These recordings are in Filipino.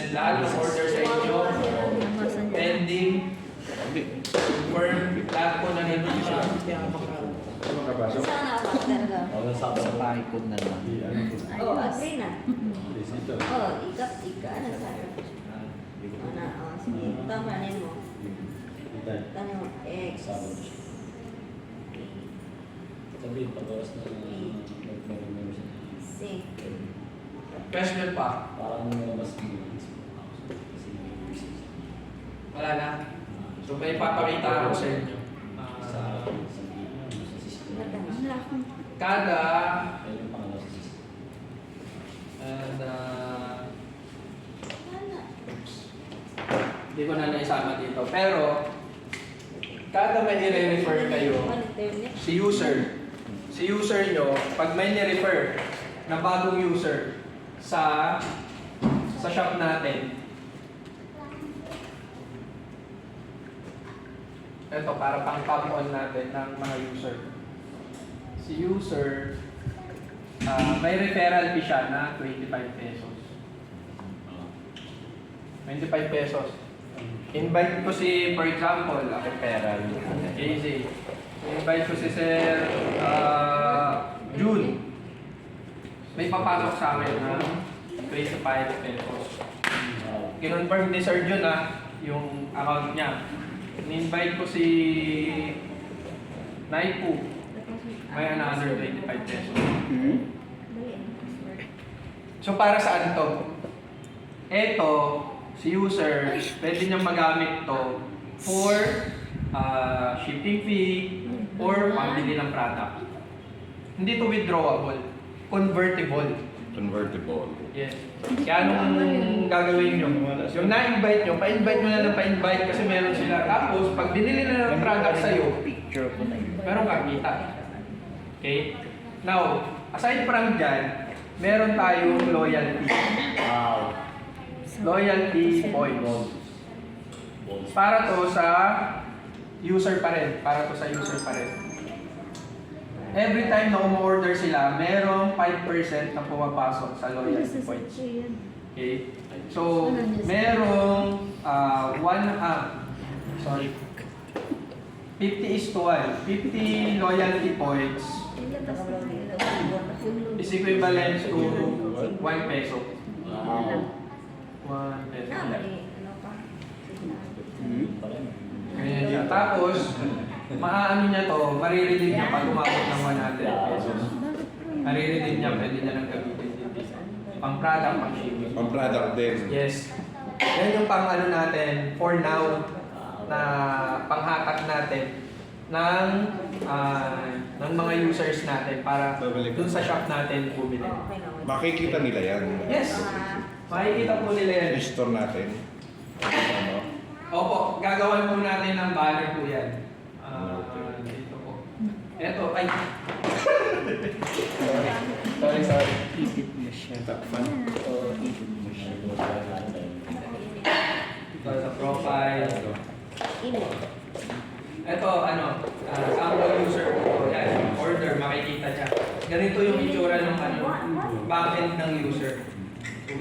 Then lahat ng order sa inyo, pending, confirm, lahat po na nandito siya. Sana ako talaga. Sa pakikot na naman. Oo, agree na. Oo, ika na sana. Sige, tamanin mo. Tanong, X. Sabi, pag-oras na C. Question pa? parang lumabas mo. Wala na. So may papakita ako sa inyo. Sa Wala akong Kada ayun yung pangalawa sa system. and hindi ko na naisama dito. Pero kada may i-refer kayo, si user nyo, pag may ni-refer na bagong user sa shop natin, ito para pang pop on natin ng mga user. Si user, may referral fee siya na 25 pesos. 25 pesos. Invite ko si, for example, referral, easy. Invite ko si Sir June. May papasok sa akin na 25 pesos. Kinonfirm ni Sir June yung account niya. In-invite ko si Naipu. May another 25 pesos. So para saan to? Ito, si user, pwede niyang magamit to for shipping fee or pambili ng product. Hindi to withdrawable, convertible. Convertible. Yes. Kaya anong gagawin nyo? Yung na-invite nyo, pa-invite nyo na ng pa-invite kasi meron sila. Tapos, pag binili na ng product sa'yo, Picture ko na yun. meron kang kita. Okay? Now, aside from dyan, meron tayong loyalty. Wow. Loyalty points. Para to sa user pa rin. Para to sa user pa rin. Every time na umorder sila, merong 5% na pumapasok sa loyalty points. Okay? So, merong 50:1. 50 loyalty points is equivalent to 1 peso. Wow. 1 peso. Ano Ganyan siya. Tapos, maaano niya to, maririnig niya pag umabot ng 100 pesos. Maririnig niya, pwede niya nang gamitin dito. Pang product, pang shipping. Pang product din. Yes. Yan yung pang ano natin, for now, na panghatak natin ng mga users natin para dun sa shop natin bumili. Makikita nila yan. Yes. Makikita po nila yan. I-store natin. Ano? Opo, gagawan po natin ng banner po yan. Dito po. Eto, ay. Sorry. Edit mo siya. Oo, edit mo siya. Ito sa profile. Email. Ito, sample user po. Yan, order, makikita niya. Ganito yung itsura ng backend ng user.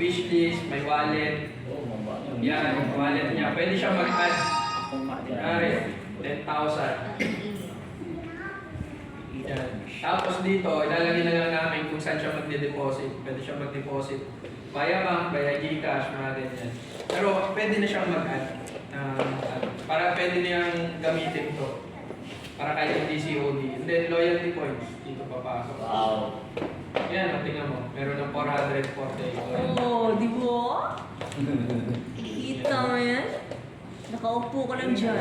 Wishlist, may wallet. Yan, yung wallet niya. Pwede siya mag-add. Kunwari, 10,000. Yan. Tapos dito, ilalagay na lang namin kung saan siya magde-deposit. Pwede siya mag-deposit via bank, via GCash, mga ganyan. Pero pwede na siyang mag-add. Para pwede niyang gamitin to. Para kahit hindi COD. And then loyalty points. Dito papasok. Wow. Yan, tingnan mo. Meron ng 440. Oh, di ba? Kita mo yan? Nakaupo ka lang dyan.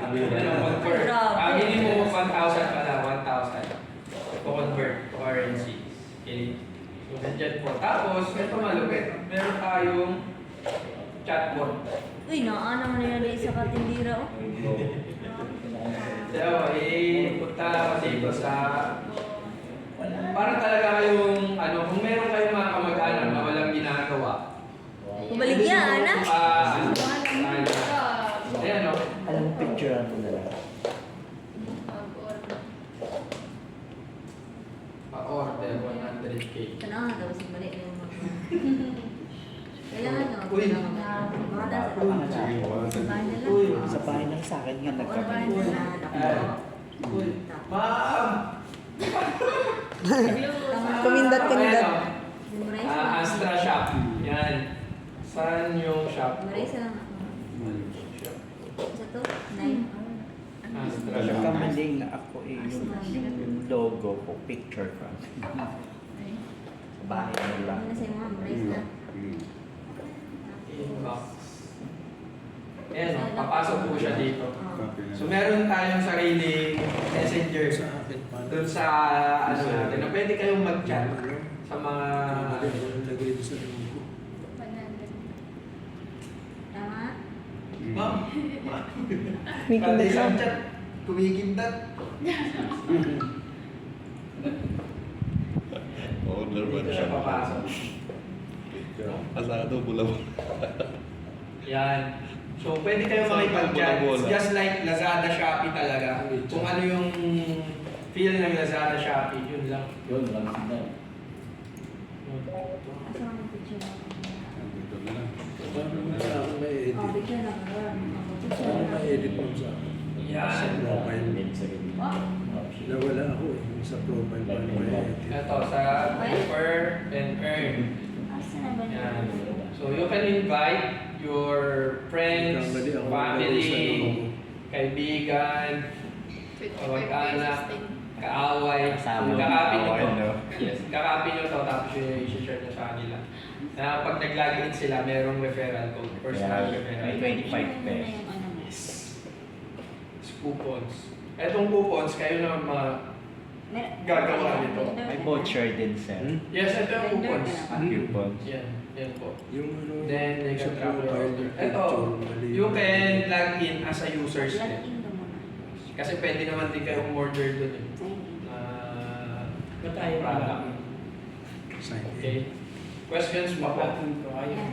Convert. Grabe. Minimum of 1,000 pala. 1,000. To-convert to currency. Okay. So, nandyan po. Tapos, ito malupit. Meron tayong chatbot. Uy, naana mo na yan sa katindira. So, punta ako dito sa... Para talaga kayong, kung meron kayong mga kamag-anak na walang ginagawa. Kumaligyan, ana? Ayan, no? Alam mo, picture mo na lang. Pa-order 100K. Kailangan daw si Mali yung mga... Kailangan daw. Uy. Sa bahay lang sa akin nga nagkabalik. Uy. Ma'am! Kumindat. Astra shop. Yan. Saan yung shop? Marisa lang ako. Sa to? 9. Astra shop. Nagkamaling na ako eh, yung logo ko, picture ko. Sa bahay nila. Ano sa'yo mga Marisa? Inbox. Ayan, papasok po siya dito. So meron tayong sariling messenger doon sa ano natin na pwede kayong mag-chat sa mga Tama? ma'am. Kumikindat Kada lang. isang chat, kumikindat. Owner ba Dito siya? siya papasok. Asado, bula-bula. Yan. So, pwede kayo makipag-chat. It's just like Lazada, Shopee talaga. Kung ano yung feel ng Lazada, Shopee, yun lang. Yun, lang sila. Asa ka ng picture mo? Paano may edit? Oh, picture na ka. Paano may edit mo sa Yan. profile? Nawala ako eh. Sa profile paano may edit? Ito, sa paper and earn. Asa na ba niya? Yan. So, you can invite your friends, Nagkamali ako. family, kaibigan, kamag-anak, kaaway. Kasama. Kakapin nyo Kaaway, to. no? Yes, kakapin nyo to tapos yun i-share nyo sa kanila. Na pag nag-login sila, merong referral code. Personal Yeah, referral may code. 25 pesos. Yes. Coupons. Etong coupons, kayo na mga gagawa nito. May voucher din, sir. Yes, ito yung coupons. Coupons. Yan, yan po. Yung ano, Then, you sa can track your profile, order. yung Ito, picture, mali. you can log in as a users Log din. in ka muna. Kasi pwede naman din kayong order dun eh. Sign in. Product. Sign in. Okay. Questions pa po? Yan.